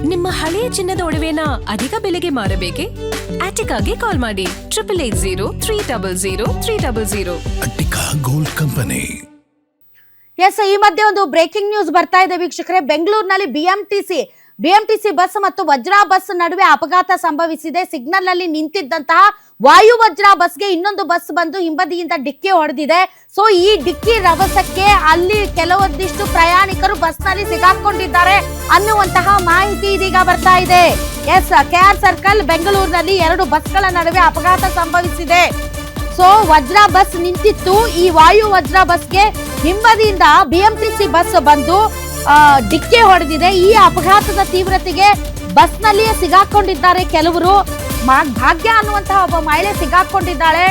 ನಿಮ್ಮ ಹಳೆಯ ಚಿನ್ನದ ಒಡವೆನ ಅಧಿಕ ಬೆಲೆಗೆ ಮಾರಬೇಕೆ? ಆಟಿಕಾಗೆ ಕಾಲ್ ಮಾಡಿ 8880 ಅಟ್ಟಿಕಾ ಗೋಲ್ಡ್ ಕಂಪನಿ. ಎಸ್, ಈ ಮಧ್ಯೆ ಒಂದು ಬ್ರೇಕಿಂಗ್ ನ್ಯೂಸ್ ಬರ್ತಾ ಇದೆ ವೀಕ್ಷಕರೇ. ಬೆಂಗಳೂರಿನಲ್ಲಿ ಬಿಎಂಟಿಸಿ ಬಸ್ ಮತ್ತು ವಜ್ರಾ ಬಸ್ ನಡುವೆ ಅಪಘಾತ ಸಂಭವಿಸಿದೆ. ಸಿಗ್ನಲ್ ನಲ್ಲಿ ನಿಂತಿದ್ದಂತಹ ವಾಯು ವಜ್ರಾ ಬಸ್ಗೆ ಇನ್ನೊಂದು ಬಸ್ ಬಂದು ಹಿಂಬದಿಯಿಂದ ಡಿಕ್ಕಿ ಹೊಡೆದಿದೆ. ಸೊ ಈ ಡಿಕ್ಕಿ ರಭಸಕ್ಕೆ ಅಲ್ಲಿ ಕೆಲವೊಂದಿಷ್ಟು ಪ್ರಯಾಣಿಕರು ಬಸ್ ನಲ್ಲಿ ಸಿಗಾಕೊಂಡಿದ್ದಾರೆ ಅನ್ನುವಂತಹ ಮಾಹಿತಿ ಇದೀಗ ಬರ್ತಾ ಇದೆ. ಎಸ್, ಕೆಆರ್ ಸರ್ಕಲ್ ಬೆಂಗಳೂರಿನಲ್ಲಿ 2 ಬಸ್ಗಳ ನಡುವೆ ಅಪಘಾತ ಸಂಭವಿಸಿದೆ. ಸೊ ವಜ್ರಾ ಬಸ್ ನಿಂತಿತ್ತು. ಈ ವಾಯು ವಜ್ರಾ ಬಸ್ಗೆ ಹಿಂಬದಿಯಿಂದ ಬಿಎಂಟಿಸಿ ಬಸ್ ಬಂದು ಡಿಕ್ಕಿ ಹೊಡೆದಿದೆ. ಈ ಅಪಘಾತದ ತೀವ್ರತೆಗೆ ಬಸ್ ನಲ್ಲಿಯೇ ಸಿಗಾಕೊಂಡಿದ್ದಾರೆ ಕೆಲವರು. ಭಾಗ್ಯ ಅನ್ನುವಂತಹ ಒಬ್ಬ ಮಹಿಳೆ ಸಿಗಾಕೊಂಡಿದ್ದಾಳೆ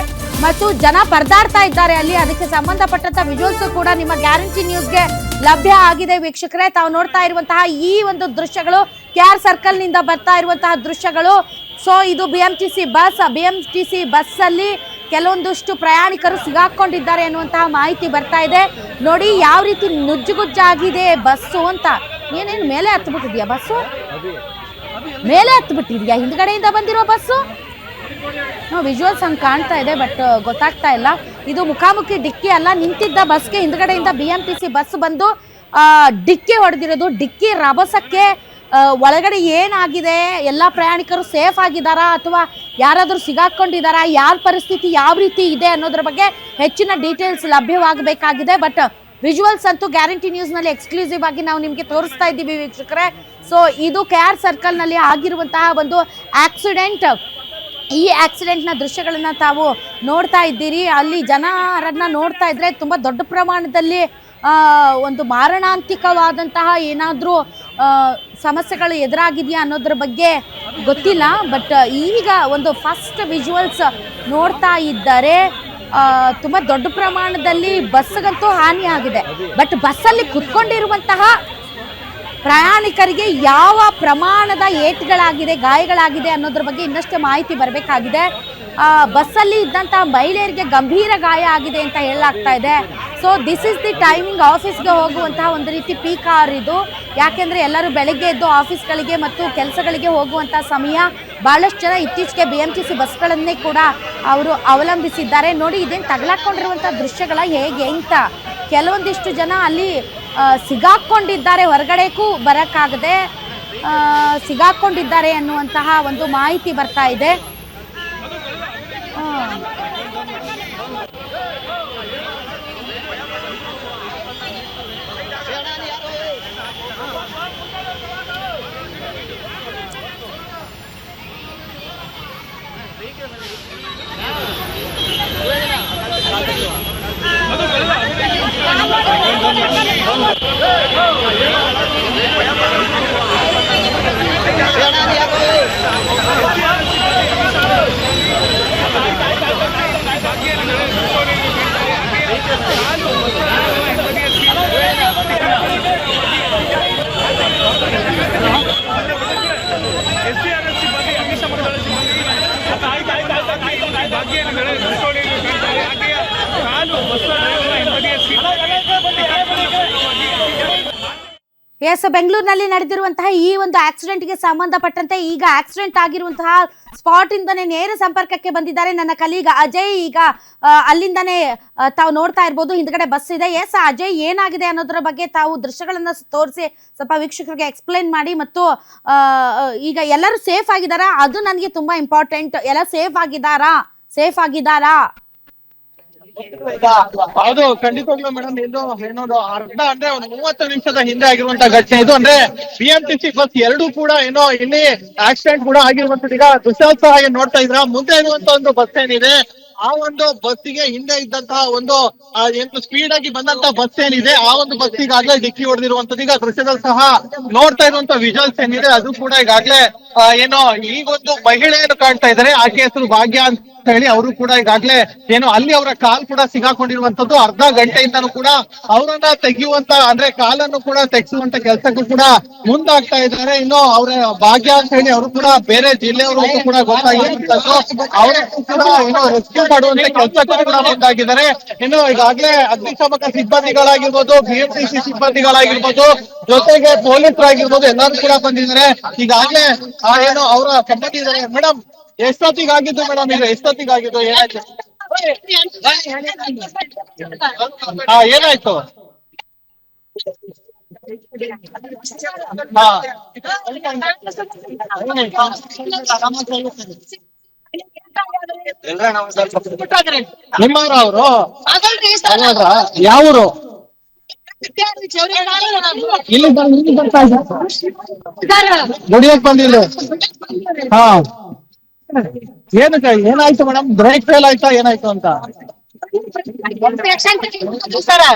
ಮತ್ತು ಜನ ಪರದಾಡ್ತಾ ಇದ್ದಾರೆ ಅಲ್ಲಿ. ಅದಕ್ಕೆ ಸಂಬಂಧಪಟ್ಟಂತ ವಿಜುವಲ್ಸ್ ಕೂಡ ನಿಮ್ಮ ಗ್ಯಾರಂಟಿ ನ್ಯೂಸ್ಗೆ ಲಭ್ಯ ಆಗಿದೆ ವೀಕ್ಷಕರೇ. ತಾವು ನೋಡ್ತಾ ಇರುವಂತಹ ಈ ಒಂದು ದೃಶ್ಯಗಳು ಕೆಆರ್ ಸರ್ಕಲ್ ನಿಂದ ಬರ್ತಾ ಇರುವಂತಹ ದೃಶ್ಯಗಳು. ಸೊ ಇದು ಬಿಎಂಟಿಸಿ ಬಸ್ ಅಲ್ಲಿ ಕೆಲವೊಂದಷ್ಟು ಪ್ರಯಾಣಿಕರು ಸಿಗಾಕೊಂಡಿದ್ದಾರೆ ಅನ್ನುವಂತಹ ಮಾಹಿತಿ ಬರ್ತಾ ಇದೆ. ನೋಡಿ ಯಾವ ರೀತಿ ನುಜ್ಜುಗುಜ್ಜಾಗಿದೆ ಬಸ್ಸು ಅಂತ. ಏನೇನು ಮೇಲೆ ಹತ್ಬಿಟ್ಟಿದ್ಯಾ ಬಸ್ಸು? ಮೇಲೆ ಹತ್ಬಿಟ್ಟಿದ್ಯಾ ಹಿಂದ್ಗಡೆಯಿಂದ ಬಂದಿರೋ ಬಸ್ಸು? ವಿಜುವಲ್ಸ್ ಹಂಗೆ ಕಾಣ್ತಾ ಇದೆ, ಬಟ್ ಗೊತ್ತಾಗ್ತಾ ಇಲ್ಲ. ಇದು ಮುಖಾಮುಖಿ ಡಿಕ್ಕಿ ಅಲ್ಲ, ನಿಂತಿದ್ದ ಬಸ್ಗೆ ಹಿಂದ್ಗಡೆಯಿಂದ ಬಿಎಂಟಿಸಿ ಬಸ್ ಬಂದು ಡಿಕ್ಕಿ ಹೊಡೆದಿರೋದು. ಡಿಕ್ಕಿ ರಭಸಕ್ಕೆ ಒಳಗಡೆ ಏನಾಗಿದೆ, ಎಲ್ಲ ಪ್ರಯಾಣಿಕರು ಸೇಫ್ ಆಗಿದ್ದಾರಾ ಅಥವಾ ಯಾರಾದರೂ ಸಿಗಾಕೊಂಡಿದ್ದಾರಾ, ಯಾರ ಪರಿಸ್ಥಿತಿ ಯಾವ ರೀತಿ ಇದೆ ಅನ್ನೋದ್ರ ಬಗ್ಗೆ ಹೆಚ್ಚಿನ ಡೀಟೇಲ್ಸ್ ಲಭ್ಯವಾಗಬೇಕಾಗಿದೆ. ಬಟ್ ವಿಜುವಲ್ಸ್ ಅಂತೂ ಗ್ಯಾರಂಟಿ ನ್ಯೂಸ್ ನಲ್ಲಿ ಎಕ್ಸ್ಕ್ಲೂಸಿವ್ ಆಗಿ ನಾವು ನಿಮಗೆ ತೋರಿಸ್ತಾ ಇದ್ದೀವಿ ವೀಕ್ಷಕರೇ. ಸೊ ಇದು ಕೆಆರ್ ಸರ್ಕಲ್ ನಲ್ಲಿ ಆಗಿರುವಂತಹ ಒಂದು ಆಕ್ಸಿಡೆಂಟ್. ಈ ಆಕ್ಸಿಡೆಂಟ್ ನ ದೃಶ್ಯಗಳನ್ನ ತಾವು ನೋಡ್ತಾ ಇದ್ದೀರಿ. ಅಲ್ಲಿ ಜನರನ್ನ ನೋಡ್ತಾ ಇದ್ರೆ ತುಂಬಾ ದೊಡ್ಡ ಪ್ರಮಾಣದಲ್ಲಿ ಒಂದು ಮಾರಣಾಂತಿಕವಾದಂತಹ ಏನಾದರೂ ಸಮಸ್ಯೆಗಳು ಎದುರಾಗಿದೆಯಾ ಅನ್ನೋದ್ರ ಬಗ್ಗೆ ಗೊತ್ತಿಲ್ಲ. ಬಟ್ ಈಗ ಒಂದು ಫಸ್ಟ್ ವಿಜುವಲ್ಸ್ ನೋಡ್ತಾ ಇದ್ದಾರೆ. ತುಂಬಾ ದೊಡ್ಡ ಪ್ರಮಾಣದಲ್ಲಿ ಬಸ್ಗಂತೂ ಹಾನಿ ಆಗಿದೆ. ಬಟ್ ಬಸ್ಸಲ್ಲಿ ಕುತ್ಕೊಂಡಿರುವಂತಹ ಪ್ರಯಾಣಿಕರಿಗೆ ಯಾವ ಪ್ರಮಾಣದ ಏಟುಗಳಾಗಿದೆ, ಗಾಯಗಳಾಗಿದೆ ಅನ್ನೋದ್ರ ಬಗ್ಗೆ ಇನ್ನಷ್ಟು ಮಾಹಿತಿ ಬರಬೇಕಾಗಿದೆ. ಬಸ್ಸಲ್ಲಿ ಇದ್ದಂತಹ ಮಹಿಳೆಯರಿಗೆ ಗಂಭೀರ ಗಾಯ ಆಗಿದೆ ಅಂತ ಹೇಳಲಾಗ್ತಾ ಇದೆ. So this is the timing ಆಫೀಸ್ಗೆ ಹೋಗುವಂತಹ ಒಂದು ರೀತಿ ಪೀಕ್ ಅವರ್ ಇದು. ಯಾಕೆಂದರೆ ಎಲ್ಲರೂ ಬೆಳಗ್ಗೆ ಎದ್ದು ಆಫೀಸ್ಗಳಿಗೆ ಮತ್ತು ಕೆಲಸಗಳಿಗೆ ಹೋಗುವಂತಹ ಸಮಯ. ಭಾಳಷ್ಟು ಜನ ಇತ್ತೀಚೆಗೆ ಬಿಎಂಟಿಸಿ ಬಸ್ಗಳನ್ನೇ ಕೂಡ ಅವರು ಅವಲಂಬಿಸಿದ್ದಾರೆ. ನೋಡಿ ಇದೇನು ತಗಲಾಕೊಂಡಿರುವಂಥ ದೃಶ್ಯಗಳ ಹೇಗೆ ಅಂತ. ಕೆಲವೊಂದಿಷ್ಟು ಜನ ಅಲ್ಲಿ ಸಿಗಾಕೊಂಡಿದ್ದಾರೆ, ಹೊರಗಡೆಗೂ ಬರೋಕ್ಕಾಗದೆ ಸಿಗಾಕೊಂಡಿದ್ದಾರೆ ಅನ್ನುವಂತಹ ಒಂದು ಮಾಹಿತಿ ಬರ್ತಾ ಇದೆ. ಎಸ್, ಬೆಂಗಳೂರಿನಲ್ಲಿ ನಡೆದಿರುವಂತಹ ಈ ಒಂದು ಆಕ್ಸಿಡೆಂಟ್ಗೆ ಸಂಬಂಧಪಟ್ಟಂತೆ ಈಗ ಆಕ್ಸಿಡೆಂಟ್ ಆಗಿರುವಂತಹ ಸ್ಪಾಟ್ ಇಂದಾನೆ ನೇರ ಸಂಪರ್ಕಕ್ಕೆ ಬಂದಿದ್ದಾರೆ ನನ್ನ ಕಲೀಗ ಅಜಯ್. ಈಗ ಅಲ್ಲಿಂದಾನೆ ತಾವು ನೋಡ್ತಾ ಇರ್ಬೋದು ಹಿಂದ್ಗಡೆ ಬಸ್ ಇದೆ. ಎಸ್ ಅಜಯ್, ಏನಾಗಿದೆ ಅನ್ನೋದ್ರ ಬಗ್ಗೆ ತಾವು ದೃಶ್ಯಗಳನ್ನ ತೋರಿಸಿ ಸ್ವಲ್ಪ ವೀಕ್ಷಕರಿಗೆ ಎಕ್ಸ್ಪ್ಲೈನ್ ಮಾಡಿ. ಮತ್ತು ಈಗ ಎಲ್ಲರೂ ಸೇಫ್ ಆಗಿದ್ದಾರಾ? ಅದು ನನಗೆ ತುಂಬಾ ಇಂಪಾರ್ಟೆಂಟ್. ಎಲ್ಲ ಸೇಫ್ ಆಗಿದ್ದಾರಾ? ಹೌದು, ಖಂಡಿತವಾಗ್ಲೂ ಮೇಡಮ್. ಇದು ಏನೋದು ಅರ್ಧ ಅಂದ್ರೆ ಒಂದು 30 ನಿಮಿಷದ ಹಿಂದೆ ಆಗಿರುವಂತ ಘಟನೆ ಇದು. ಅಂದ್ರೆ ಬಿಎಂಟಿಸಿ ಬಸ್ ಎರಡೂ ಕೂಡ ಏನೋ ಇಲ್ಲಿ ಆಕ್ಸಿಡೆಂಟ್ ಕೂಡ ಆಗಿರುವಂತದ್ದು. ಈಗ ದೃಶ್ಯೋತ್ಸವ ನೋಡ್ತಾ ಇದ್ರ ಮುಂದೆ ಇರುವಂತ ಒಂದು ಬಸ್ ಏನಿದೆ, ಆ ಒಂದು ಬಸ್ಸಿಗೆ ಹಿಂದೆ ಇದ್ದಂತಹ ಒಂದು ಏನು ಸ್ಪೀಡ್ ಆಗಿ ಬಂದಂತ ಬಸ್ ಏನಿದೆ, ಆ ಒಂದು ಬಸ್ ಈಗಾಗಲೇ ಡಿಕ್ಕಿ ಹೊಡೆದಿರುವಂತದ್ದು. ಈಗ ದೃಶ್ಯದಲ್ಲಿ ಸಹ ನೋಡ್ತಾ ಇರುವಂತ ವಿಜುವಲ್ಸ್ ಏನಿದೆ, ಅದು ಕೂಡ ಈಗಾಗಲೇ ಏನೋ ಈಗೊಂದು ಮಹಿಳೆಯನ್ನು ಕಾಣ್ತಾ ಇದ್ದಾರೆ. ಆಕೆ ಹೆಸರು ಭಾಗ್ಯ ಅಂತ ಹೇಳಿ. ಅವರು ಕೂಡ ಈಗಾಗಲೇ ಏನೋ ಅಲ್ಲಿ ಅವರ ಕಾಲ್ ಕೂಡ ಸಿಗಾಕೊಂಡಿರುವಂತದ್ದು. ಅರ್ಧ ಗಂಟೆಯಿಂದನೂ ಕೂಡ ಅವರನ್ನ ತೆಗೆಯುವಂತ ಅಂದ್ರೆ ಕಾಲನ್ನು ಕೂಡ ತೆಗೆಸುವಂತ ಕೆಲಸಕ್ಕೂ ಕೂಡ ಮುಂದಾಗ್ತಾ ಇದ್ದಾರೆ. ಇನ್ನು ಅವರ ಭಾಗ್ಯ ಅಂತ ಹೇಳಿ ಅವರು ಕೂಡ ಬೇರೆ ಜಿಲ್ಲೆಯವರು ಕೂಡ ಗೊತ್ತಾಗಿರುವಂತದ್ದು. ಅವರನ್ನು ಕೂಡ ಏನೋ ರೆಸ್ಕ್ಯೂ ಮಾಡುವಂತ ಕೆಲಸಕ್ಕೂ ಕೂಡ ಮುಂದಾಗಿದ್ದಾರೆ. ಇನ್ನು ಈಗಾಗಲೇ ಅಗ್ನಿಶಾಮಕ ಸಿಬ್ಬಂದಿಗಳಾಗಿರ್ಬೋದು, BMTC ಸಿಬ್ಬಂದಿಗಳಾಗಿರ್ಬೋದು, ಜೊತೆಗೆ ಪೊಲೀಸರಾಗಿರ್ಬೋದು ಎಲ್ಲರೂ ಕೂಡ ಬಂದಿದ್ದಾರೆ. ಈಗಾಗಲೇ ಏನು ಅವರ ಸಂಬಂಧಿದ್ದಾರೆ. ಮೇಡಮ್ ಎಷ್ಟೊತ್ತಿಗಾಗಿದ್ದು ಮೇಡಮ್, ಇದು ಎಷ್ಟೊತ್ತಿಗಾಗಿದ್ದು, ಏನಾಯ್ತು? ಏನಾಯ್ತು? ನಿಮ್ಮವ್ರ ಅವರು ಯಾವೂರು? ಇಲ್ಲಿ ಬರ್ತಾ ದುಡಿಯಕ್ ಬಂದಿಲ್ಲ. ಹಾ, ಏನಾಯ್ತು ಮೇಡಮ್? ಬ್ರೇಕ್ ಫೇಲ್ ಆಯ್ತಾ ಏನಾಯ್ತು ಅಂತ?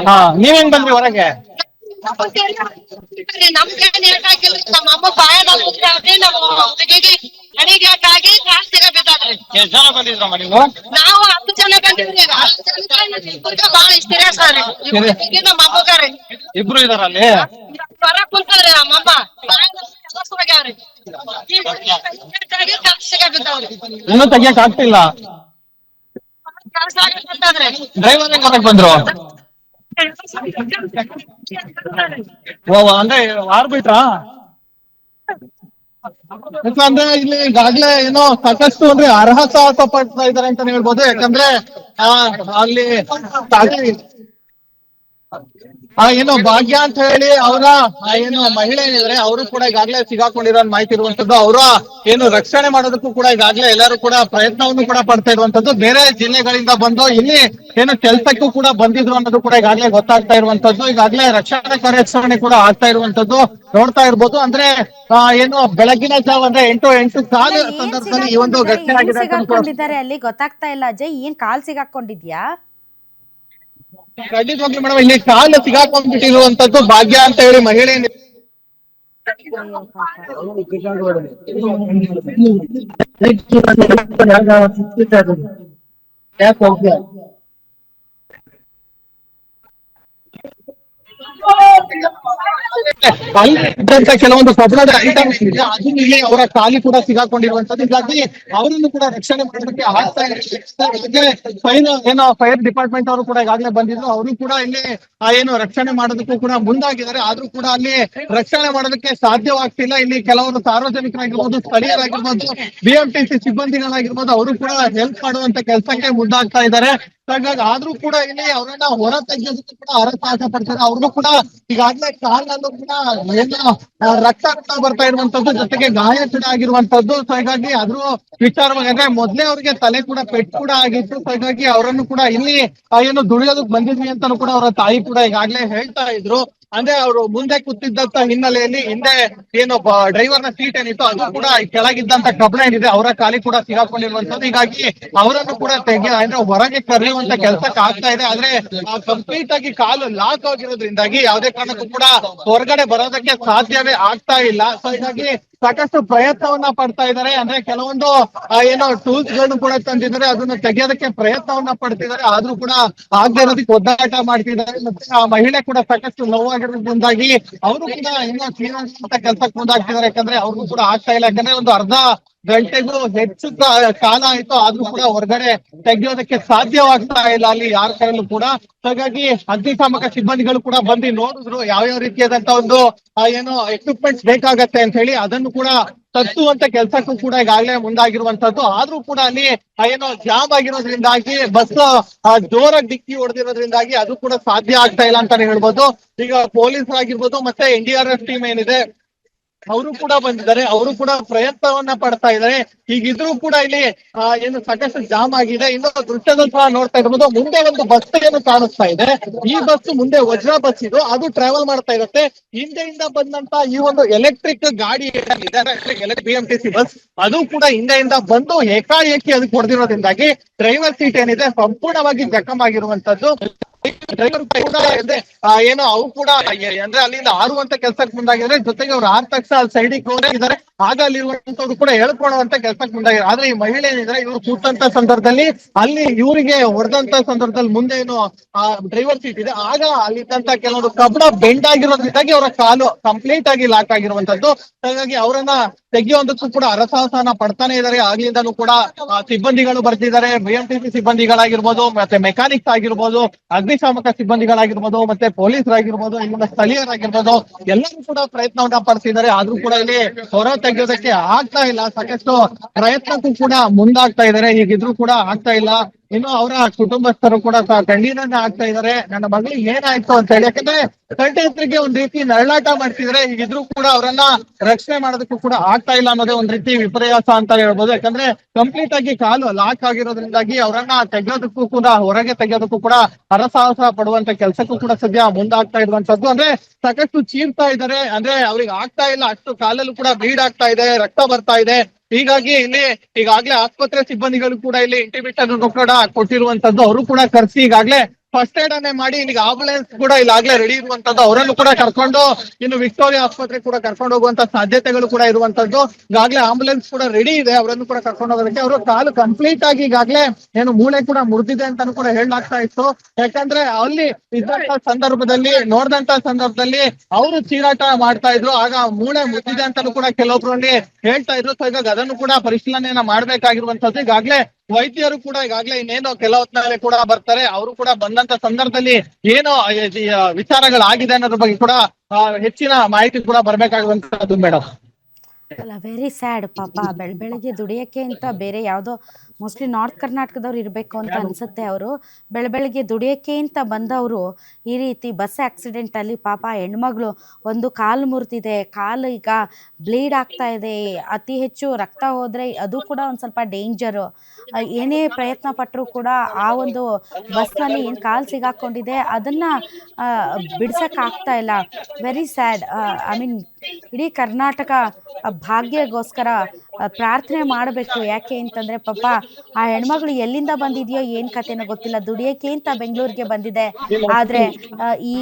ಹಾ, ನೀವ್ ಹೆಂಗ್ ಬಂದ್ರಿ ಹೊರಗೆ? ನಮ್ಗೆ ನಮ್ಮ ಅಮ್ಮ ಬಾಯ ಹಣಿಗಾಗಿ ಜಾಸ್ತಿ ಬಿದ್ದಾದ್ರಿ. ಎಷ್ಟ್ ಜನ ಬಂದಿದ್ರಮ್ಮ ನೀವು? ನಾವು 10 ಜನ ಬಂದಿದ್ರಿ. ಬಾಳ ಸೀರಿಯಸ್ ಆದ್ರಿ ನಮ್ಮ ಅಮ್ಮಗಾರಿ. ಇಬ್ರು ಇದಾರ ಅಲ್ಲಿ? ಹೊರ ಕುಂತದ್ರಿ ನಮ್ಮಮ್ಮ ಬಿದ್ದಾವ್ರಿ. ಇನ್ನೂ ತೆಗಿಯಕ್ ಆಗ್ತಿಲ್ಲ. ಡ್ರೈವರ್ ಹೊರಗ್ ಬಂದ್ರು. ಅಂದ್ರೆ ಆರ್ಬಿಟ್ರಾ? ಅಂದ್ರೆ ಇಲ್ಲಿ ಈಗಾಗ್ಲೇ ಏನೋ ಸಾಕಷ್ಟು ಅಂದ್ರೆ ಅರ್ಹತಾ ಪಡ್ತಾ ಇದಾರೆ ಅಂತ ಹೇಳ್ಬೋದು. ಯಾಕಂದ್ರೆ ಅಲ್ಲಿ ಏನು ಭಾಗ್ಯ ಅಂತ ಹೇಳಿ ಅವರ ಏನು ಮಹಿಳೆ ಏನಿದ್ರೆ ಅವರು ಕೂಡ ಈಗಾಗಲೇ ಸಿಗಾಕೊಂಡಿರೋ ಮಾಹಿತಿ ಇರುವಂತದ್ದು. ಅವರ ಏನು ರಕ್ಷಣೆ ಮಾಡೋದಕ್ಕೂ ಕೂಡ ಈಗಾಗಲೇ ಎಲ್ಲರೂ ಕೂಡ ಪ್ರಯತ್ನವನ್ನು ಕೂಡ ಪಡ್ತಾ ಇರುವಂತದ್ದು. ಬೇರೆ ಜಿಲ್ಲೆಗಳಿಂದ ಬಂದು ಇಲ್ಲಿ ಏನು ಕೆಲಸಕ್ಕೂ ಕೂಡ ಬಂದಿದ್ರು ಅನ್ನೋದು ಕೂಡ ಈಗಾಗಲೇ ಗೊತ್ತಾಗ್ತಾ ಇರುವಂತದ್ದು. ಈಗಾಗಲೇ ರಕ್ಷಣಾ ಕಾರ್ಯಾಚರಣೆ ಕೂಡ ಆಗ್ತಾ ಇರುವಂತದ್ದು ನೋಡ್ತಾ ಇರ್ಬೋದು. ಅಂದ್ರೆ ಏನು ಬೆಳಗಿನ ಜಾವ ಅಂದ್ರೆ 8 ಕಾಲ ಸಂದರ್ಭದಲ್ಲಿ ಈ ಒಂದು ಘಟನೆ ಆಗಿದೆ. ಅಲ್ಲಿ ಗೊತ್ತಾಗ್ತಾ ಇಲ್ಲ ಅಜಯ್, ಏನ್ ಕಾಲ್ ಸಿಗಾಕೊಂಡಿದ್ಯಾ? ಖಂಡಿತವಾಗ್ಲೂ ಮೇಡಮ್, ಇಲ್ಲಿ ಕಾಲು ಸಿಗಾಕೊಂಡ್ಬಿಟ್ಟಿರುವಂತದ್ದು ಭಾಗ್ಯ ಅಂತ ಹೇಳಿ ಮಹಿಳೆ. ಅಲ್ಲಿದ್ದಂತ ಕೆಲವೊಂದು ಕಬ್ಬಣದ ಐಟಮ್ ಇದೆ, ಅದು ಇಲ್ಲಿ ಅವರ ಕಾಲಿ ಕೂಡ ಸಿಗಾಕೊಂಡಿರುವಂತದ್ದು. ಹೀಗಾಗಿ ಅವರನ್ನು ಕೂಡ ರಕ್ಷಣೆ ಮಾಡೋದಕ್ಕೆ ಆಗ್ತಾ ಇದೆ. ಫೈರ್ ಡಿಪಾರ್ಟ್ಮೆಂಟ್ ಅವರು ಕೂಡ ಈಗಾಗಲೇ ಬಂದಿದ್ರು. ಅವರು ಕೂಡ ಇಲ್ಲಿ ಏನು ರಕ್ಷಣೆ ಮಾಡೋದಕ್ಕೂ ಕೂಡ ಮುಂದಾಗಿದ್ದಾರೆ. ಆದ್ರೂ ಕೂಡ ಅಲ್ಲಿ ರಕ್ಷಣೆ ಮಾಡೋದಕ್ಕೆ ಸಾಧ್ಯವಾಗ್ತಿಲ್ಲ. ಇಲ್ಲಿ ಕೆಲವರು ಸಾರ್ವಜನಿಕರಾಗಿರ್ಬೋದು, ಸ್ಥಳೀಯರಾಗಿರ್ಬೋದು, BMTC ಸಿಬ್ಬಂದಿಗಳಾಗಿರ್ಬೋದು, ಅವರು ಕೂಡ ಹೆಲ್ಪ್ ಮಾಡುವಂತ ಕೆಲಸಕ್ಕೆ ಮುಂದಾಗ್ತಾ ಇದ್ದಾರೆ. ಹಾಗಾಗಿ ಆದ್ರೂ ಕೂಡ ಇಲ್ಲಿ ಅವರನ್ನ ಹೊರ ತೆಗೆಯೋದಕ್ಕೂ ಕೂಡ ಹರಸಾಹಸ ಪಡ್ತಾರೆ. ಅವ್ರಿಗೂ ಕೂಡ ಈಗಾಗಲೇ ಕಾಲಲ್ಲೂ ಕೂಡ ರಕ್ತ ಕೂಡ ಬರ್ತಾ ಇರುವಂತದ್ದು, ಜೊತೆಗೆ ಗಾಯ ಕೂಡ ಆಗಿರುವಂತದ್ದು. ಸೊ ಹೀಗಾಗಿ ಅದ್ರ ವಿಚಾರವಾಗಿ ಅಂದ್ರೆ ಮೊದ್ಲೇ ಅವ್ರಿಗೆ ತಲೆ ಕೂಡ ಪೆಟ್ಟು ಕೂಡ ಆಗಿತ್ತು. ಸೊ ಹೀಗಾಗಿ ಅವರನ್ನು ಕೂಡ ಇಲ್ಲಿ ಏನು ದುಡಿಯೋದಕ್ಕೆ ಬಂದಿದ್ವಿ ಅಂತಾನು ಕೂಡ ಅವರ ತಾಯಿ ಕೂಡ ಈಗಾಗಲೇ ಹೇಳ್ತಾ ಇದ್ರು. ಅಂದ್ರೆ ಅವರು ಮುಂದೆ ಕೂತಿದ್ದಂತ ಹಿನ್ನೆಲೆಯಲ್ಲಿ ಹಿಂದೆ ಏನು ಡ್ರೈವರ್ ನ ಸೀಟ್ ಏನಿತ್ತು ಅದು ಕೂಡ ಕೆಳಗಿದ್ದಂತ ಕಬ್ಬಣ ಏನಿದೆ ಅವರ ಕಾಲಿ ಕೂಡ ಸಿಗಾಕೊಂಡಿರುವಂತದ್ದು. ಹೀಗಾಗಿ ಅವರನ್ನು ಕೂಡ ಅಂದ್ರೆ ಹೊರಗೆ ಕರೆಯುವಂತ ಕೆಲಸಕ್ಕೆ ಆಗ್ತಾ ಇದೆ. ಆದ್ರೆ ಕಂಪ್ಲೀಟ್ ಆಗಿ ಕಾಲು ಲಾಕ್ ಆಗಿರೋದ್ರಿಂದಾಗಿ ಯಾವುದೇ ಕಾರಣಕ್ಕೂ ಕೂಡ ಹೊರಗಡೆ ಬರೋದಕ್ಕೆ ಸಾಧ್ಯವೇ ಆಗ್ತಾ ಇಲ್ಲ. ಸೊ ಹೀಗಾಗಿ ಸಾಕಷ್ಟು ಪ್ರಯತ್ನವನ್ನ ಪಡ್ತಾ ಇದ್ದಾರೆ. ಅಂದ್ರೆ ಕೆಲವೊಂದು ಏನೋ ಟೂಲ್ಸ್ ಗಳನ್ನು ಕೂಡ ತಂದಿದ್ದಾರೆ, ಅದನ್ನ ತೆಗೆಯೋದಕ್ಕೆ ಪ್ರಯತ್ನವನ್ನ ಪಡ್ತಿದ್ದಾರೆ. ಆದ್ರೂ ಕೂಡ ಆಗದೆ ಇರೋದಕ್ಕೆ ಒದ್ದಾಟ ಮಾಡ್ತಿದ್ದಾರೆ. ಮತ್ತೆ ಆ ಮಹಿಳೆ ಕೂಡ ಸಾಕಷ್ಟು ನೋವಾಗಿರೋದ್ರಿಂದಾಗಿ ಅವರು ಕೂಡ ಏನೋ ತೀವ್ರ ಕೆಲಸಕ್ಕೆ ಮುಂದಾಗ್ತಿದ್ದಾರೆ. ಯಾಕಂದ್ರೆ ಅವ್ರಿಗೂ ಕೂಡ ಆಗ್ತಾ ಇಲ್ಲ. ಯಾಕಂದ್ರೆ ಒಂದು ಅರ್ಧ ಗಂಟೆಗೂ ಹೆಚ್ಚು ಕಾಲ ಆಯ್ತು, ಆದ್ರೂ ಕೂಡ ಹೊರಗಡೆ ತೆಗೆಯೋದಕ್ಕೆ ಸಾಧ್ಯವಾಗ್ತಾ ಇಲ್ಲ ಅಲ್ಲಿ ಯಾರ ಕೈಯಲ್ಲೂ ಕೂಡ. ಹಾಗಾಗಿ ಅಗ್ನಿಶಾಮಕ ಸಿಬ್ಬಂದಿಗಳು ಕೂಡ ಬಂದು ನೋಡಿದ್ರು ಯಾವ್ಯಾವ ರೀತಿಯಾದಂತ ಒಂದು ಏನು ಎಕ್ವಿಪ್ಮೆಂಟ್ಸ್ ಬೇಕಾಗತ್ತೆ ಅಂತ ಹೇಳಿ ಅದನ್ನು ಕೂಡ ತರಿಸುವಂತ ಕೆಲಸಕ್ಕೂ ಕೂಡ ಈಗಾಗಲೇ ಮುಂದಾಗಿರುವಂತದ್ದು. ಆದ್ರೂ ಕೂಡ ಅಲ್ಲಿ ಏನೋ ಜಾಮ್ ಆಗಿರೋದ್ರಿಂದಾಗಿ ಬಸ್ ಜೋರಾಗಿ ಡಿಕ್ಕಿ ಹೊಡೆದಿರೋದ್ರಿಂದಾಗಿ ಅದು ಕೂಡ ಸಾಧ್ಯ ಆಗ್ತಾ ಇಲ್ಲ ಅಂತಾನೆ ಹೇಳ್ಬೋದು. ಈಗ ಪೊಲೀಸರಾಗಿರ್ಬೋದು ಮತ್ತೆ NDRF ಟೀಮ್ ಏನಿದೆ ಅವರು ಕೂಡ ಬಂದಿದ್ದಾರೆ. ಅವರು ಕೂಡ ಪ್ರಯತ್ನವನ್ನ ಪಡ್ತಾ ಇದ್ದಾರೆ. ಹೀಗಿದ್ರು ಕೂಡ ಇಲ್ಲಿ ಏನು ಸಾಕಷ್ಟು ಜಾಮ್ ಆಗಿದೆ. ಇನ್ನು ದೃಶ್ಯದಲ್ಲಿ ಸಹ ನೋಡ್ತಾ ಇರ್ಬೋದು, ಮುಂದೆ ಒಂದು ಬಸ್ ಏನು ಕಾಣಿಸ್ತಾ ಇದೆ. ಈ ಬಸ್ ಮುಂದೆ ವಜ್ರ ಬಸ್ ಇದು, ಅದು ಟ್ರಾವೆಲ್ ಮಾಡ್ತಾ ಇರುತ್ತೆ. ಹಿಂದೆಯಿಂದ ಬಂದಂತ ಈ ಒಂದು ಎಲೆಕ್ಟ್ರಿಕ್ ಗಾಡಿ ಏನಿದೆ BMTC ಬಸ್, ಅದು ಕೂಡ ಹಿಂದೆಯಿಂದ ಬಂದು ಏಕಾಏಕಿ ಅದಕ್ಕೆ ಹೊಡೆದಿರೋದ್ರಿಂದಾಗಿ ಡ್ರೈವರ್ ಸೀಟ್ ಏನಿದೆ ಸಂಪೂರ್ಣವಾಗಿ ಜಖಮ್ ಆಗಿರುವಂತದ್ದು. ಡ್ರೈವರ್ ಕೂಡ ಏನೋ ಅವ್ರು ಕೂಡ ಅಂದ್ರೆ ಅಲ್ಲಿಂದ ಆರುವಂತ ಕೆಲ್ಸಕ್ಕೆ ಮುಂದಾಗಿದ್ರೆ, ಜೊತೆಗೆ ಅವ್ರು ಆದ ತಕ್ಷಣ ಅಲ್ಲಿ ಸೈಡಿಗೆ ಹೋಗಿದ್ದಾರೆ. ಆಗ ಅಲ್ಲಿರುವಂತವ್ರು ಕೂಡ ಹೇಳ್ಕೊಳ್ಳುವಂತ ಕೆಲ್ಸಕ್ಕೆ ಮುಂದಾಗಿದ್ದಾರೆ. ಆದ್ರೆ ಈ ಮಹಿಳೆ ಏನಿದ್ರೆ ಇವ್ರು ಕೂತಂತ ಸಂದರ್ಭದಲ್ಲಿ ಅಲ್ಲಿ ಇವರಿಗೆ ಹೊಡೆದಂತ ಸಂದರ್ಭದಲ್ಲಿ ಮುಂದೆ ಏನು ಡ್ರೈವರ್ ಸೀಟ್ ಇದೆ, ಆಗ ಅಲ್ಲಿದ್ದಂತ ಕೆಲವರು ಕಬ್ಬಣ ಬೆಂಡ್ ಆಗಿರೋದ್ರಿಂದಾಗಿ ಅವರ ಕಾಲು ಕಂಪ್ಲೀಟ್ ಆಗಿ ಲಾಕ್ ಆಗಿರುವಂತದ್ದು. ಹಾಗಾಗಿ ಅವರನ್ನ ತೆಗೆಯುವಂತಕ್ಕೂ ಕೂಡ ಹರಸಾಹಸನ ಪಡ್ತಾನೆ ಇದ್ದಾರೆ. ಆಗ್ಲಿಂದನೂ ಕೂಡ ಸಿಬ್ಬಂದಿಗಳು ಬರ್ತಿದ್ದಾರೆ. BMTC ಸಿಬ್ಬಂದಿಗಳಾಗಿರ್ಬೋದು, ಮತ್ತೆ ಮೆಕ್ಯಾನಿಕ್ಸ್ ಆಗಿರ್ಬೋದು, ಅಗ್ನಿಶಾಮಕ ಸಿಬ್ಬಂದಿಗಳಾಗಿರ್ಬೋದು, ಮತ್ತೆ ಪೊಲೀಸರಾಗಿರ್ಬೋದು, ಇಲ್ಲಿನ ಸ್ಥಳೀಯರಾಗಿರ್ಬೋದು, ಎಲ್ಲರೂ ಕೂಡ ಪ್ರಯತ್ನವನ್ನ ಪಡ್ತಿದ್ದಾರೆ. ಆದ್ರೂ ಕೂಡ ಇಲ್ಲಿ ಹೊರ ತೆಗೆಯೋದಕ್ಕೆ ಆಗ್ತಾ ಇಲ್ಲ. ಸಾಕಷ್ಟು ಪ್ರಯತ್ನಕ್ಕೂ ಕೂಡ ಮುಂದಾಗ್ತಾ ಇದ್ದಾರೆ. ಹೀಗಿದ್ರು ಕೂಡ ಆಗ್ತಾ ಇಲ್ಲ. ಇನ್ನು ಅವರ ಕುಟುಂಬಸ್ಥರು ಕೂಡ ಕಣ್ಣೀರನ್ನ ಹಾಕ್ತಾ ಇದ್ದಾರೆ. ನನ್ನ ಮಗಳಿಗೆ ಏನಾಯ್ತು ಅಂತ ಹೇಳಿ. ಯಾಕಂದ್ರೆ ಕಂಟೆಂಟ್ರಿಗೆ ಒಂದ್ ರೀತಿ ನರಳಾಟ ಮಾಡ್ತಿದ್ರೆ, ಹೀಗಿದ್ರು ಕೂಡ ಅವರನ್ನ ರಕ್ಷಣೆ ಮಾಡೋದಕ್ಕೂ ಕೂಡ ಆಗ್ತಾ ಇಲ್ಲ ಅನ್ನೋದೇ ಒಂದ್ ರೀತಿ ವಿಪರ್ಯಾಸ ಅಂತ ಹೇಳ್ಬೋದು. ಯಾಕಂದ್ರೆ ಕಂಪ್ಲೀಟ್ ಆಗಿ ಕಾಲು ಲಾಕ್ ಆಗಿರೋದ್ರಿಂದಾಗಿ ಅವರನ್ನ ತೆಗೆಯೋದಕ್ಕೂ ಕೂಡ, ಹೊರಗೆ ತೆಗೆಯೋದಕ್ಕೂ ಕೂಡ ಹರಸಾಹಸ ಪಡುವಂತ ಕೆಲಸಕ್ಕೂ ಕೂಡ ಸದ್ಯ ಮುಂದಾಗ್ತಾ ಇರುವಂತದ್ದು. ಅಂದ್ರೆ ಸಾಕಷ್ಟು ಚೀರ್ತಾ ಇದ್ದಾರೆ. ಅಂದ್ರೆ ಅವ್ರಿಗೆ ಆಗ್ತಾ ಇಲ್ಲ, ಅಷ್ಟು ಕಾಲಲ್ಲೂ ಕೂಡ ಬ್ಲೀಡ್ ಆಗ್ತಾ ಇದೆ, ರಕ್ತ ಬರ್ತಾ ಇದೆ. ಹೀಗಾಗಿ ಇಲ್ಲಿ ಈಗಾಗ್ಲೇ ಆಸ್ಪತ್ರೆ ಸಿಬ್ಬಂದಿಗಳು ಕೂಡ ಇಲ್ಲಿ ಇಂಟಿಮೇಷನ್ ಕೂಡ ಕೊಟ್ಟಿರುವಂತದ್ದು. ಅವರು ಕೂಡ ಕರ್ಸಿ ಈಗಾಗ್ಲೇ ಫಸ್ಟ್ ಏಡ್ ಅನ್ನೇ ಮಾಡಿ ಇಲ್ಲಿಗೆ ಆಂಬುಲೆನ್ಸ್ ಕೂಡ ಇಲ್ಲಾಗ್ಲೇ ರೆಡಿ ಇರುವಂತದ್ದು. ಅವರನ್ನು ಕೂಡ ಕರ್ಕೊಂಡು ಇನ್ನು ವಿಕ್ಟೋರಿಯಾ ಆಸ್ಪತ್ರೆ ಕೂಡ ಕರ್ಕೊಂಡು ಹೋಗುವಂತ ಸಾಧ್ಯತೆಗಳು ಕೂಡ ಇರುವಂತದ್ದು. ಈಗಾಗ್ಲೇ ಆಂಬುಲೆನ್ಸ್ ಕೂಡ ರೆಡಿ ಇದೆ, ಅವರನ್ನು ಕೂಡ ಕರ್ಕೊಂಡು ಹೋಗೋದಕ್ಕೆ. ಅವರು ಕಾಲು ಕಂಪ್ಲೀಟ್ ಆಗಿ ಈಗಾಗ್ಲೇ ಏನು ಮೂಳೆ ಕೂಡ ಮುರಿದಿದೆ ಅಂತಾನು ಕೂಡ ಹೇಳಲಾಗ್ತಾ ಇತ್ತು. ಯಾಕಂದ್ರೆ ಅಲ್ಲಿ ಇದ್ದಂತ ಸಂದರ್ಭದಲ್ಲಿ, ನೋಡಿದಂತ ಸಂದರ್ಭದಲ್ಲಿ ಅವರು ಚೀರಾಟ ಮಾಡ್ತಾ ಇದ್ರು. ಆಗ ಮೂಳೆ ಮುರಿದಿದೆ ಅಂತಾನು ಕೂಡ ಕೆಲವೊಬ್ರಲ್ಲಿ ಹೇಳ್ತಾ ಇದ್ರು. ಸೊ ಈಗ ಅದನ್ನು ಕೂಡ ಪರಿಶೀಲನೆಯನ್ನ ಮಾಡ್ಬೇಕಾಗಿರುವಂತದ್ದು. ಈಗಾಗ್ಲೇ ವೈದ್ಯರು ಕೂಡ ಈಗಾಗ್ಲೇ ಇನ್ನೇನು ಕೆಲವೊತ್ತಿನಲ್ಲಿ ಕೂಡ ಬರ್ತಾರೆ. ಅವರು ಕೂಡ ಬಂದಂತ ಸಂದರ್ಭದಲ್ಲಿ ಏನೋ ವಿಚಾರಗಳಾಗಿದೆ ಅನ್ನೋದ್ರ ಬಗ್ಗೆ ಕೂಡ ಹೆಚ್ಚಿನ ಮಾಹಿತಿ ಕೂಡ ಬರ್ಬೇಕಾಗುವಂತದ್ದು ಮೇಡಮ್. ಅಲ್ಲ, ವೆರಿ ಸ್ಯಾಡ್ ಪಾಪ. ಬೆಳಗ್ಗೆ ದುಡಿಯೋಕ್ಕೆ ಅಂತ ಬೇರೆ ಯಾವುದೋ ಮೋಸ್ಟ್ಲಿ ನಾರ್ತ್ ಕರ್ನಾಟಕದವ್ರು ಇರಬೇಕು ಅಂತ ಅನ್ಸುತ್ತೆ. ಅವರು ಬೆಳಗ್ಗೆ ದುಡಿಯೋಕ್ಕೆ ಅಂತ ಬಂದವರು ಈ ರೀತಿ ಬಸ್ ಆಕ್ಸಿಡೆಂಟಲ್ಲಿ ಪಾಪ ಹೆಣ್ಮಗಳು ಒಂದು ಕಾಲು ಮುರಿದಿದೆ, ಕಾಲು ಈಗ ಬ್ಲೀಡ್ ಆಗ್ತಾ ಇದೆ, ಅತಿ ಹೆಚ್ಚು ರಕ್ತ ಹೋದರೆ ಅದು ಕೂಡ ಒಂದು ಸ್ವಲ್ಪ ಡೇಂಜರು. ಏನೇ ಪ್ರಯತ್ನ ಪಟ್ಟರೂ ಕೂಡ ಆ ಒಂದು ಬಸ್ನಲ್ಲಿ ಏನು ಕಾಲು ಸಿಗಾಕೊಂಡಿದೆ ಅದನ್ನು ಬಿಡ್ಸೋಕ್ಕಾಗ್ತಾ ಇಲ್ಲ. Very sad. ಐ ಮೀನ್ ಇಡೀ ಕರ್ನಾಟಕ ಭಾಗ್ಯಗೋಸ್ಕರ ಪ್ರಾರ್ಥನೆ ಮಾಡಬೇಕು. ಯಾಕೆ ಅಂತಂದರೆ ಪಾಪ ಆ ಹೆಣ್ಮಗಳು ಎಲ್ಲಿಂದ ಬಂದಿದೆಯೋ ಏನು ಕಥೆನೋ ಗೊತ್ತಿಲ್ಲ, ದುಡಿಯೋಕ್ಕೆ ಅಂತ ಬೆಂಗಳೂರಿಗೆ ಬಂದಿದೆ. ಆದರೆ ಈ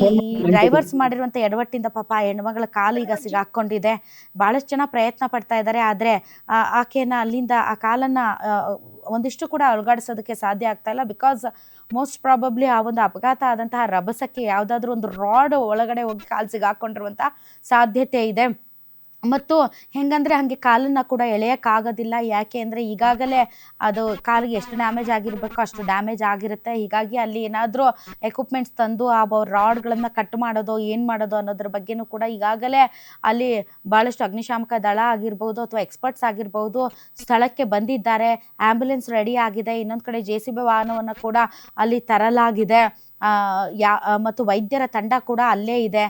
ಡ್ರೈವರ್ಸ್ ಮಾಡಿರುವಂಥ ಎಡವಟ್ಟಿಂದ ಪಾಪ ಆ ಹೆಣ್ಮಗಳ ಕಾಲು ಈಗ ಸಿಗಾಕೊಂಡಿದೆ. ಭಾಳಷ್ಟು ಜನ ಪ್ರಯತ್ನ ಪಡ್ತಾ ಇದ್ದಾರೆ. ಆದರೆ ಆಕೆನ ಅಲ್ಲಿಂದ ಆ ಕಾಲನ್ನು ಒಂದಿಷ್ಟು ಕೂಡ ಅಲುಗಾಡಿಸೋದಕ್ಕೆ ಸಾಧ್ಯ ಆಗ್ತಾ ಇಲ್ಲ. ಬಿಕಾಸ್ ಮೋಸ್ಟ್ ಪ್ರಾಬಬ್ಲಿ ಆ ಒಂದು ಅಪಘಾತ ಆದಂತಹ ರಭಸಕ್ಕೆ ಯಾವುದಾದ್ರೂ ಒಂದು ರಾಡ್ ಒಳಗಡೆ ಹೋಗಿ ಕಾಲು ಸಿಗಾಕೊಂಡಿರುವಂಥ ಸಾಧ್ಯತೆ ಇದೆ. ಮತ್ತು ಹೆಂಗಂದರೆ ಹಾಗೆ ಕಾಲನ್ನು ಕೂಡ ಎಳೆಯೋಕ್ಕಾಗೋದಿಲ್ಲ. ಯಾಕೆ ಅಂದರೆ ಈಗಾಗಲೇ ಅದು ಕಾಲಿಗೆ ಎಷ್ಟು ಡ್ಯಾಮೇಜ್ ಆಗಿರಬೇಕೋ ಅಷ್ಟು ಡ್ಯಾಮೇಜ್ ಆಗಿರುತ್ತೆ. ಹೀಗಾಗಿ ಅಲ್ಲಿ ಏನಾದರೂ ಎಕ್ವಿಪ್ಮೆಂಟ್ಸ್ ತಂದು ಆ ರಾಡ್ಗಳನ್ನು ಕಟ್ ಮಾಡೋದು, ಏನು ಮಾಡೋದು ಅನ್ನೋದ್ರ ಬಗ್ಗೆನೂ ಕೂಡ ಈಗಾಗಲೇ ಅಲ್ಲಿ ಭಾಳಷ್ಟು ಅಗ್ನಿಶಾಮಕ ದಳ ಆಗಿರ್ಬೋದು ಅಥವಾ ಎಕ್ಸ್ಪರ್ಟ್ಸ್ ಆಗಿರ್ಬೋದು ಸ್ಥಳಕ್ಕೆ ಬಂದಿದ್ದಾರೆ. ಆ್ಯಂಬುಲೆನ್ಸ್ ರೆಡಿ ಆಗಿದೆ. ಇನ್ನೊಂದು ಕಡೆ JCB ವಾಹನವನ್ನು ಕೂಡ ಅಲ್ಲಿ ತರಲಾಗಿದೆ. ಮತ್ತು ವೈದ್ಯರ ತಂಡ ಕೂಡ ಅಲ್ಲೇ ಇದೆ.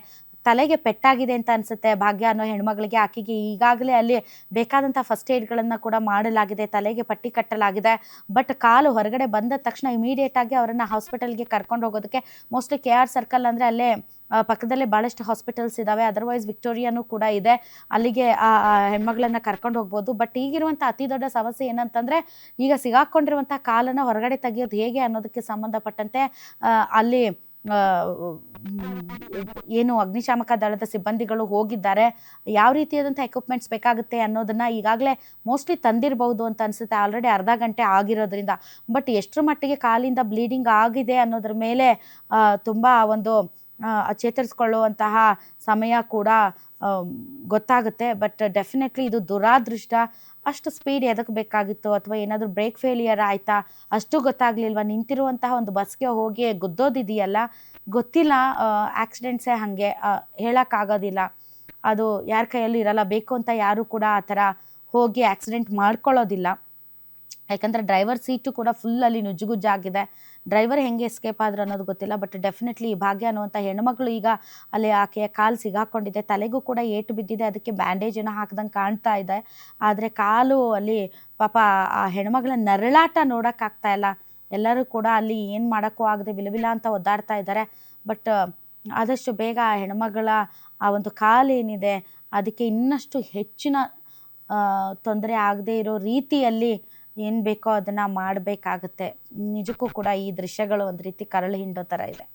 ತಲೆಗೆ ಪೆಟ್ಟಾಗಿದೆ ಅಂತ ಅನಿಸುತ್ತೆ ಭಾಗ್ಯ ಅನ್ನೋ ಹೆಣ್ಮಗಳಿಗೆ. ಆಕೆಗೆ ಈಗಾಗಲೇ ಅಲ್ಲಿ ಬೇಕಾದಂಥ ಫಸ್ಟ್ ಏಡ್ಗಳನ್ನು ಕೂಡ ಮಾಡಲಾಗಿದೆ, ತಲೆಗೆ ಪಟ್ಟಿ ಕಟ್ಟಲಾಗಿದೆ. ಬಟ್ ಕಾಲು ಹೊರಗಡೆ ಬಂದ ತಕ್ಷಣ ಇಮಿಡಿಯೇಟಾಗಿ ಅವರನ್ನು ಹಾಸ್ಪಿಟಲ್ಗೆ ಕರ್ಕೊಂಡು ಹೋಗೋದಕ್ಕೆ ಮೋಸ್ಟ್ಲಿ KR ಸರ್ಕಲ್ ಅಂದರೆ ಅಲ್ಲೇ ಪಕ್ಕದಲ್ಲೇ ಭಾಳಷ್ಟು ಹಾಸ್ಪಿಟಲ್ಸ್ ಇದ್ದಾವೆ. ಅದರ್ವೈಸ್ ವಿಕ್ಟೋರಿಯಾನೂ ಕೂಡ ಇದೆ, ಅಲ್ಲಿಗೆ ಆ ಹೆಣ್ಮಗಳನ್ನು ಕರ್ಕೊಂಡು ಹೋಗ್ಬೋದು. ಬಟ್ ಈಗಿರುವಂಥ ಅತಿ ದೊಡ್ಡ ಸಮಸ್ಯೆ ಏನಂತಂದರೆ ಈಗ ಸಿಗಾಕೊಂಡಿರುವಂಥ ಕಾಲನ್ನು ಹೊರಗಡೆ ತೆಗೆಯೋದು ಹೇಗೆ ಅನ್ನೋದಕ್ಕೆ ಸಂಬಂಧಪಟ್ಟಂತೆ ಅಲ್ಲಿ ಏನು ಅಗ್ನಿಶಾಮಕ ದಳದ ಸಿಬ್ಬಂದಿಗಳು ಹೋಗಿದ್ದಾರೆ. ಯಾವ ರೀತಿಯಾದಂಥ ಎಕ್ವಿಪ್ಮೆಂಟ್ಸ್ ಬೇಕಾಗುತ್ತೆ ಅನ್ನೋದನ್ನು ಈಗಾಗಲೇ ಮೋಸ್ಟ್ಲಿ ತಂದಿರಬಹುದು ಅಂತ ಅನಿಸುತ್ತೆ. ಆಲ್ರೆಡಿ ಅರ್ಧ ಗಂಟೆ ಆಗಿರೋದ್ರಿಂದ. ಬಟ್ ಎಷ್ಟರ ಮಟ್ಟಿಗೆ ಕಾಲಿಂದ ಬ್ಲೀಡಿಂಗ್ ಆಗಿದೆ ಅನ್ನೋದ್ರ ಮೇಲೆ ತುಂಬ ಒಂದು ಚೇತರಿಸ್ಕೊಳ್ಳುವಂತಹ ಸಮಯ ಕೂಡ ಗೊತ್ತಾಗುತ್ತೆ. ಬಟ್ ಡೆಫಿನೆಟ್ಲಿ ಇದು ದುರಾದೃಷ್ಟ. ಅಷ್ಟು ಸ್ಪೀಡ್ ಎದಕ್ಕೆ ಬೇಕಾಗಿತ್ತು, ಅಥವಾ ಏನಾದರೂ ಬ್ರೇಕ್ ಫೇಲಿಯರ್ ಆಯಿತಾ ಅಷ್ಟು ಗೊತ್ತಾಗಲಿಲ್ವ? ನಿಂತಿರುವಂತಹ ಒಂದು ಬಸ್ಗೆ ಹೋಗಿ ಗುದ್ದೋದಿದೆಯಲ್ಲ, ಗೊತ್ತಿಲ್ಲ. ಆಕ್ಸಿಡೆಂಟ್ಸೇ ಹಾಗೆ, ಹೇಳೋಕ್ಕಾಗೋದಿಲ್ಲ. ಅದು ಯಾರ ಕೈಯಲ್ಲೂ ಇರಲ್ಲ. ಬೇಕು ಅಂತ ಯಾರೂ ಕೂಡ ಆ ಥರ ಹೋಗಿ ಆಕ್ಸಿಡೆಂಟ್ ಮಾಡ್ಕೊಳ್ಳೋದಿಲ್ಲ. ಯಾಕಂದರೆ ಡ್ರೈವರ್ ಸೀಟು ಕೂಡ ಫುಲ್ಲಲ್ಲಿ ನುಜ್ಜುಗುಜ್ಜಾಗಿದೆ. ಡ್ರೈವರ್ ಹೆಂಗೆ ಎಸ್ಕೇಪ್ ಆದ್ರು ಅನ್ನೋದು ಗೊತ್ತಿಲ್ಲ. ಬಟ್ ಡೆಫಿನೆಟ್ಲಿ ಭಾಗ್ಯ ಅನ್ನುವಂಥ ಹೆಣ್ಮಗಳು ಈಗ ಅಲ್ಲಿ ಆಕೆಯ ಕಾಲು ಸಿಗಾಕೊಂಡಿದೆ, ತಲೆಗೂ ಕೂಡ ಏಟು ಬಿದ್ದಿದೆ. ಅದಕ್ಕೆ ಬ್ಯಾಂಡೇಜನ್ನು ಹಾಕ್ದಂಗೆ ಕಾಣ್ತಾ ಇದೆ. ಆದರೆ ಕಾಲು ಅಲ್ಲಿ ಪಾಪ ಆ ಹೆಣ್ಮಗಳ ನರಳಾಟ ನೋಡೋಕ್ಕಾಗ್ತಾ ಇಲ್ಲ. ಎಲ್ಲರೂ ಕೂಡ ಅಲ್ಲಿ ಏನು ಮಾಡೋಕ್ಕೂ ಆಗದೆ ವಿಲವಿಲ ಅಂತ ಒದ್ದಾಡ್ತಾ ಇದ್ದಾರೆ. ಬಟ್ ಆದಷ್ಟು ಬೇಗ ಆ ಹೆಣ್ಮಗಳ ಆ ಒಂದು ಕಾಲೇನಿದೆ ಅದಕ್ಕೆ ಇನ್ನಷ್ಟು ಹೆಚ್ಚಿನ ತೊಂದರೆ ಆಗದೆ ಇರೋ ರೀತಿಯಲ್ಲಿ ಏನು ಬೇಕೋ ಅದನ್ನು ಮಾಡಬೇಕಾಗತ್ತೆ. ನಿಜಕ್ಕೂ ಕೂಡ ಈ ದೃಶ್ಯಗಳು ಒಂದು ರೀತಿ ಕರಳು ಹಿಂಡೋ ಥರ ಇದೆ.